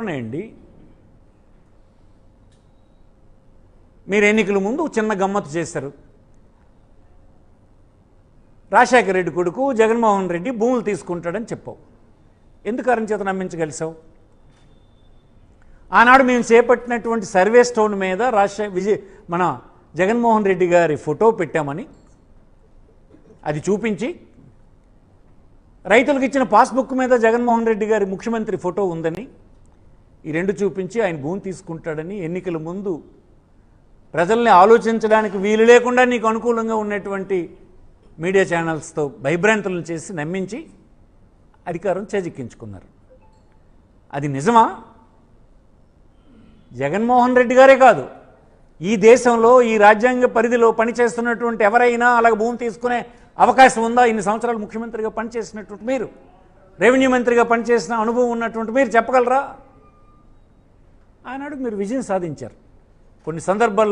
అండి మీరు ఎన్నికల ముందు చిన్న గమ్మత్తు చేశారు. రాజశేఖర రెడ్డి కొడుకు జగన్మోహన్ రెడ్డి భూములు తీసుకుంటాడని చెప్పావు. ఎందుకు అతని చేత నమ్మించగలిసావు? ఆనాడు మేము చేపట్టినటువంటి సర్వే స్టోన్ మీద మన జగన్మోహన్ రెడ్డి గారి ఫోటో పెట్టామని అది చూపించి, రైతులకు ఇచ్చిన పాస్బుక్ మీద జగన్మోహన్ రెడ్డి గారి ముఖ్యమంత్రి ఫోటో ఉందని ఈ రెండు చూపించి ఆయన భూమి తీసుకుంటాడని ఎన్నికల ముందు ప్రజల్ని ఆలోచించడానికి వీలు లేకుండా నీకు అనుకూలంగా ఉన్నటువంటి మీడియా ఛానల్స్తో భయభ్రాంతులను చేసి నమ్మించి అధికారం చేజిక్కించుకున్నారు. అది నిజమా? జగన్మోహన్ రెడ్డి గారే కాదు, ఈ దేశంలో ఈ రాజ్యాంగ పరిధిలో పనిచేస్తున్నటువంటి ఎవరైనా అలాగ భూమి తీసుకునే అవకాశం ఉందా? ఇన్ని సంవత్సరాలు ముఖ్యమంత్రిగా పనిచేసినటువంటి మీరు, రెవెన్యూ మంత్రిగా పనిచేసిన అనుభవం ఉన్నటువంటి మీరు చెప్పగలరా? ఆనాడు మీరు విజయం సాధించారు. కొన్ని సందర్భాల్లో